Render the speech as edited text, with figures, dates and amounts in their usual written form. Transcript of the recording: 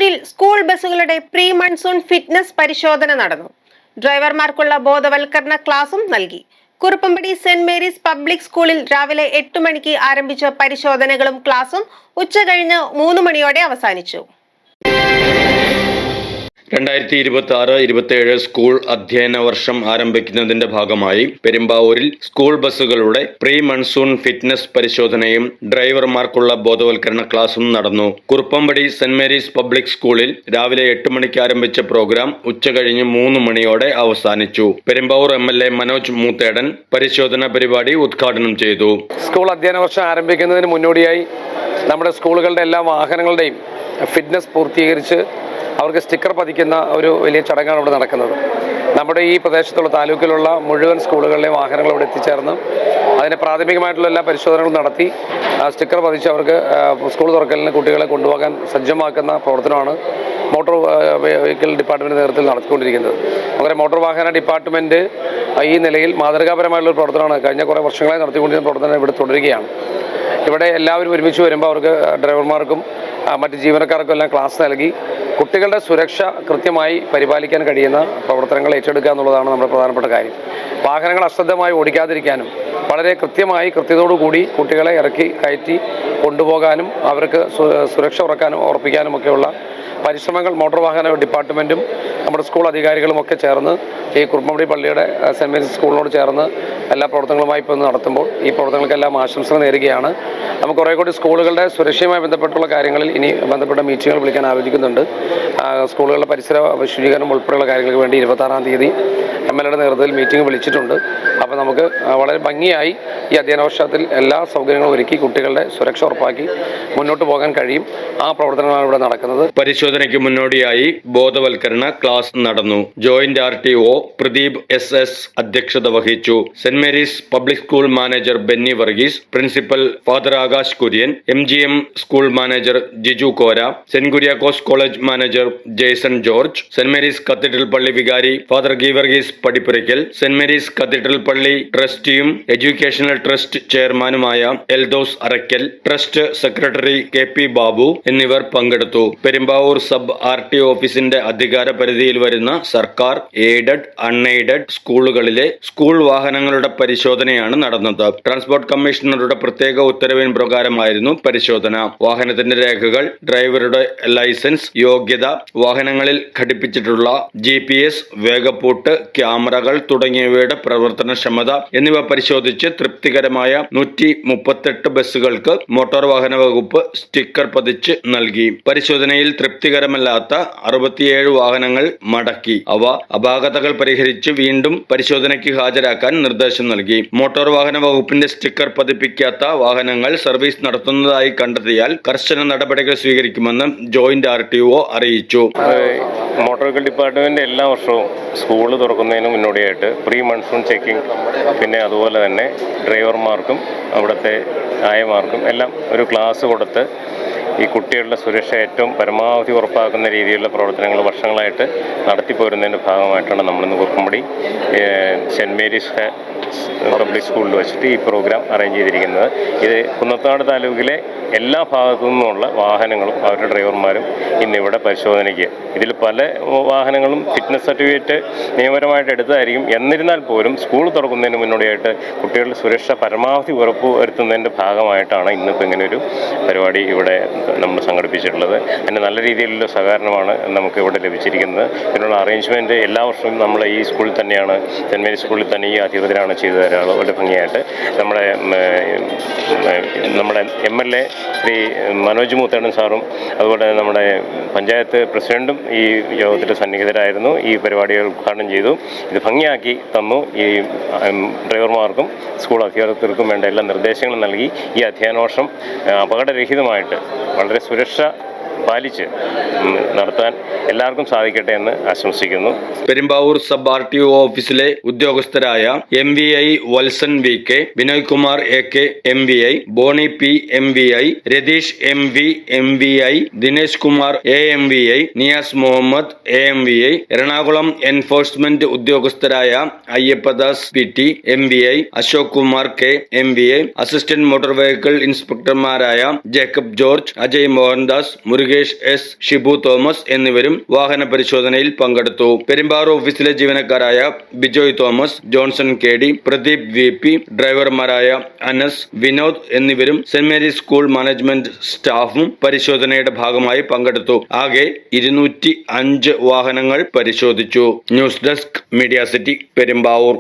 കുറുപ്പമ്പടിയിൽ school ബസ്സുകളുടെ pre monsoon fitness പരിശോധന നടന്നു. ഡ്രൈവർമാർക്കുള്ള ബോധവൽക്കരണ ക്ലാസും നൽകി. കുറുപ്പമ്പടി സെന്റ് മേരീസ് പബ്ലിക് സ്കൂളിൽ രാവിലെ 8 മണിക്ക് ആരംഭിച്ച പരിശോധനകളും ക്ലാസും ഉച്ചകഴിഞ്ഞ് 3 മണിയോടെ അവസാനിച്ചു. 2026-27 സ്കൂൾ അധ്യയന വർഷം ആരംഭിക്കുന്നതിന്റെ ഭാഗമായി പെരുമ്പാവൂരിൽ സ്കൂൾ ബസ്സുകളുടെ പ്രീ മൺസൂൺ ഫിറ്റ്നസ് പരിശോധനയും ഡ്രൈവർമാർക്കുള്ള ബോധവൽക്കരണ ക്ലാസും നടന്നു. കുറുപ്പമ്പടി സെന്റ് മേരീസ് പബ്ലിക് സ്കൂളിൽ രാവിലെ 8 മണിക്ക് ആരംഭിച്ച പ്രോഗ്രാം ഉച്ചകഴിഞ്ഞ് 3 മണിയോടെ അവസാനിച്ചു. പെരുമ്പാവൂർ MLA മനോജ് മൂത്തേടൻ പരിശോധന പരിപാടി ഉദ്ഘാടനം ചെയ്തു. സ്കൂൾ അധ്യയന വർഷം ആരംഭിക്കുന്നതിന് മുന്നോടിയായി നമ്മുടെ സ്കൂളുകളുടെ എല്ലാ വാഹനങ്ങളുടെയും ഫിറ്റ്നസ് പൂർത്തീകരിച്ച് അവർക്ക് സ്റ്റിക്കർ പതിക്കുന്ന ഒരു വലിയ ചടങ്ങാണ് ഇവിടെ നടക്കുന്നത്. നമ്മുടെ ഈ പ്രദേശത്തുള്ള താലൂക്കിലുള്ള മുഴുവൻ സ്കൂളുകളിലെ വാഹനങ്ങൾ ഇവിടെ എത്തിച്ചേർന്ന് അതിന് പ്രാഥമികമായിട്ടുള്ള എല്ലാ പരിശോധനകളും നടത്തി സ്റ്റിക്കർ പതിച്ച് അവർക്ക് സ്കൂൾ തുറക്കലിന് കുട്ടികളെ കൊണ്ടുപോകാൻ സജ്ജമാക്കുന്ന പ്രവർത്തനമാണ് മോട്ടോർ വെഹിക്കിൾ ഡിപ്പാർട്ട്മെൻറ്റ് നേതൃത്വത്തിൽ നടത്തിക്കൊണ്ടിരിക്കുന്നത്. അങ്ങനെ മോട്ടോർ വാഹന ഡിപ്പാർട്ട്മെൻറ്റ് ഈ നിലയിൽ മാതൃകാപരമായിട്ടുള്ള പ്രവർത്തനമാണ് കഴിഞ്ഞ കുറേ വർഷങ്ങളായി നടത്തിക്കൊണ്ടിരിക്കുന്ന പ്രവർത്തനം ഇവിടെ തുടരുകയാണ്. ഇവിടെ എല്ലാവരും ഒരുമിച്ച് വരുമ്പോൾ അവർക്ക് ഡ്രൈവർമാർക്കും മറ്റ് ജീവനക്കാർക്കും എല്ലാം ക്ലാസ് നൽകി കുട്ടികളുടെ സുരക്ഷ കൃത്യമായി പരിപാലിക്കാൻ കഴിയുന്ന പ്രവർത്തനങ്ങൾ ഏറ്റെടുക്കുക എന്നുള്ളതാണ് നമ്മുടെ പ്രധാനപ്പെട്ട കാര്യം. വാഹനങ്ങൾ അശ്രദ്ധമായി ഓടിക്കാതിരിക്കാനും വളരെ കൃത്യതയോടുകൂടി കുട്ടികളെ ഇറക്കി കയറ്റി കൊണ്ടുപോകാനും അവർക്ക് സുരക്ഷ ഉറപ്പിക്കാനും ഒക്കെയുള്ള പരിശ്രമങ്ങൾ മോട്ടോർ വാഹന ഡിപ്പാർട്ട്മെൻറ്റും നമ്മുടെ സ്കൂൾ അധികാരികളും ഒക്കെ ചേർന്ന് ഈ കുറുപ്പമ്പടി പള്ളിയുടെ സെൻറ്റ് മേരീസ് സ്കൂളിനോട് ചേർന്ന് എല്ലാ പ്രവർത്തനങ്ങളുമായി ഇപ്പോൾ നടത്തുമ്പോൾ ഈ പ്രവർത്തനങ്ങൾക്കെല്ലാം ആശംസകൾ നേരുകയാണ്. നമുക്ക് കുറേ കൂടി സ്കൂളുകളുടെ സുരക്ഷയുമായി ബന്ധപ്പെട്ടുള്ള കാര്യങ്ങളിൽ ഇനി ബന്ധപ്പെട്ട മീറ്റിങ്ങുകൾ വിളിക്കാൻ ആലോചിക്കുന്നുണ്ട്. സ്കൂളുകളുടെ പരിസര ശുചീകരണം ഉൾപ്പെടെയുള്ള കാര്യങ്ങൾക്ക് വേണ്ടി 26-ാം തീയതി MLAയുടെ നേതൃത്വത്തിൽ മീറ്റിംഗ് വിളിച്ചിട്ടുണ്ട്. അപ്പോൾ നമുക്ക് വളരെ ഭംഗിയായി ഈ അധ്യയന വർഷത്തിൽ എല്ലാ സൗകര്യങ്ങളും ഒരുക്കി കുട്ടികളുടെ സുരക്ഷ ഉറപ്പാക്കി മുന്നോട്ട് പോകാൻ കഴിയും. ആ പ്രവർത്തനങ്ങളാണ് ഇവിടെ നടക്കുന്നത്. പരിശോധനയ്ക്ക് മുന്നോടിയായി ബോധവൽക്കരണ ക്ലാസ് നടന്നു. ജോയിന്റ് RTO പ്രദീപ് SS അധ്യക്ഷത വഹിച്ചു. Saint Mary's public school manager Benny Varghese, principal father Akash Kurian, MGM school manager Jiju Kora, saint Kuriakose college manager Jaison George, saint Mary's cathedral പള്ളി വികാരി father Geevarghese Padippurakkal, saint Mary's cathedral പള്ളി ട്രസ്റ്റിയും എഡ്യൂക്കേഷണൽ ട്രസ്റ്റ് ചെയർമാനുമായ Eldhose Arackal, trust secretary KP Babu എന്നിവർ പങ്കെടുത്തു. പെരുമ്പാവൂർ സബ് RTO ഓഫീസിന്റെ അധികാര പരിധിയിൽ വരുന്ന സർക്കാർ, എയ്ഡഡ്, അൺഎയ്ഡഡ് സ്കൂളുകളിലെ സ്കൂൾ വാഹനങ്ങളുടെ പരിശോധനയാണ് നടന്നത്. ട്രാൻസ്പോർട്ട് കമ്മീഷണറുടെ പ്രത്യേക ഉത്തരവിൻ പ്രകാരമായിരുന്നു പരിശോധന. വാഹനത്തിന്റെ രേഖകൾ, ഡ്രൈവറുടെ ലൈസൻസ്, യോഗ്യത, വാഹനങ്ങളിൽ ഘടിപ്പിച്ചിട്ടുള്ള GPS, വേഗപ്പൂട്ട്, ക്യാമറകൾ തുടങ്ങിയവയുടെ പ്രവർത്തനക്ഷമത എന്നിവ പരിശോധിച്ച് തൃപ്തികരമായ 138 ബസ്സുകൾക്ക് മോട്ടോർ വാഹന വകുപ്പ് സ്റ്റിക്കർ പതിച്ച് നൽകി. പരിശോധനയിൽ തൃപ്തികരമല്ലാത്ത 67 വാഹനങ്ങൾ മടക്കി. അവ അപാകതകൾ പരിഹരിച്ച് വീണ്ടും പരിശോധനയ്ക്ക് ഹാജരാക്കാൻ നിർദ്ദേശം നൽകി. മോട്ടോർ വാഹന വകുപ്പിന്റെ സ്റ്റിക്കർ പതിപ്പിക്കാത്ത വാഹനങ്ങൾ സർവീസ് നടത്തുന്നതായി കണ്ടെത്തിയാൽ കർശന നടപടികൾ സ്വീകരിക്കുമെന്ന് ജോയിന്റ് RTO അറിയിച്ചു. മോട്ടോർ വെഹിക്കിൾ ഡിപ്പാർട്ട്മെന്റ് എല്ലാ വർഷവും സ്കൂൾ തുറക്കുന്നതിന് മുന്നോടിയായിട്ട് പ്രീ മൺസൂൺ ചെക്കിംഗ്, പിന്നെ അതുപോലെ തന്നെ ഡ്രൈവർമാർക്കും അവിടുത്തെ ആയമാർക്കും എല്ലാം ഒരു ക്ലാസ് കൊടുത്ത് ഈ കുട്ടികളുടെ സുരക്ഷ ഏറ്റവും പരമാവധി ഉറപ്പാക്കുന്ന രീതിയിലുള്ള പ്രവർത്തനങ്ങൾ വർഷങ്ങളായിട്ട് നടത്തിപ്പോരുന്നതിൻ്റെ ഭാഗമായിട്ടാണ് നമ്മളിന്ന് കുറുപ്പമ്പടി സെൻറ്റ് മേരീസ് പബ്ലിക് സ്കൂളിൽ വെച്ചിട്ട് ഈ പ്രോഗ്രാം അറേഞ്ച് ചെയ്തിരിക്കുന്നത്. ഇത് കുന്നത്താട് താലൂക്കിലെ എല്ലാ ഭാഗത്തു നിന്നുമുള്ള വാഹനങ്ങളും അവരുടെ ഡ്രൈവർമാരും ഇന്നിവിടെ പരിശോധനയ്ക്ക്, ഇതിൽ പല വാഹനങ്ങളും ഫിറ്റ്നസ് സർട്ടിഫിക്കറ്റ് നിയമപരമായിട്ട് എടുത്തതായിരിക്കും. എന്നിരുന്നാൽ പോലും സ്കൂൾ തുറക്കുന്നതിന് മുന്നോടിയായിട്ട് കുട്ടികളുടെ സുരക്ഷ പരമാവധി ഉറപ്പ് വരുത്തുന്നതിൻ്റെ ഭാഗമായിട്ടാണ് ഇന്നിപ്പോൾ ഇങ്ങനെയൊരു പരിപാടി ഇവിടെ നമ്മൾ സംഘടിപ്പിച്ചിട്ടുള്ളത്. അതിന് നല്ല രീതിയിലുള്ള സഹകരണമാണ് നമുക്ക് ഇവിടെ ലഭിച്ചിരിക്കുന്നത്. ഇതിനുള്ള അറേഞ്ച്മെൻറ്റ് എല്ലാ വർഷവും നമ്മൾ ഈ സ്കൂളിൽ തന്നെയാണ്, സെൻറ്റ് മേരീസ് സ്കൂളിൽ തന്നെ ഈ അധികൃതരാണ് ചെയ്തു തരാറ് വളരെ ഭംഗിയായിട്ട്. നമ്മുടെ MLA ശ്രീ മനോജ് മൂത്തേടൻ സാറും അതുപോലെ നമ്മുടെ പഞ്ചായത്ത് പ്രസിഡൻറ്റും ഈ യോഗത്തിൽ സന്നിഹിതരായിരുന്നു. ഈ പരിപാടികൾ ഉദ്ഘാടനം ചെയ്തു. ഇത് ഭംഗിയാക്കി തന്നു. ഈ ഡ്രൈവർമാർക്കും സ്കൂൾ അധികൃതർക്കും വേണ്ട എല്ലാ നിർദ്ദേശങ്ങളും നൽകി ഈ അധ്യയന വർഷം അപകടരഹിതമായിട്ട് വളരെ സുരക്ഷ പാലിച്ച് നടത്താൻ എല്ലാവർക്കും സാധിക്കട്ടെ എന്ന് ആശംസിക്കുന്നു. പെരുമ്പാവൂർ സബ് RTO ഓഫീസിലെ ഉദ്യോഗസ്ഥരായ MVI Valsan VK, Vinoy Kumar AK MVI, Bony P MVI, Ratheesh MV MVI, Dinesh Kumar AMVI, Niyas Muhammad AMVI, Ernakulam enforcement ഉദ്യോഗസ്ഥരായ Ayyappadas PT MVI, Ashok Kumar K MVI, assistant motor vehicle ഇൻസ്പെക്ടർമാരായ ജേക്കബ് ജോർജ്, അജയ് മോഹൻദാസ്, മുരുകൻ മുരുകേഷ് എസ്, ഷിബു തോമസ് എന്നിവരും വാഹന പരിശോധനയിൽ പങ്കെടുത്തു. പെരുമ്പാവൂർ ഓഫീസിലെ ജീവനക്കാരായ ബിജോയ് തോമസ്, ജോൺസൺ KD, പ്രദീപ് VP, ഡ്രൈവർമാരായ അനസ്, വിനോദ് എന്നിവരും സെന്റ് മേരീസ് സ്കൂൾ മാനേജ്മെന്റ് സ്റ്റാഫും പരിശോധനയുടെ ഭാഗമായി പങ്കെടുത്തു. ആകെ 205 വാഹനങ്ങൾ പരിശോധിച്ചു. News desk media city, Perumbavoor.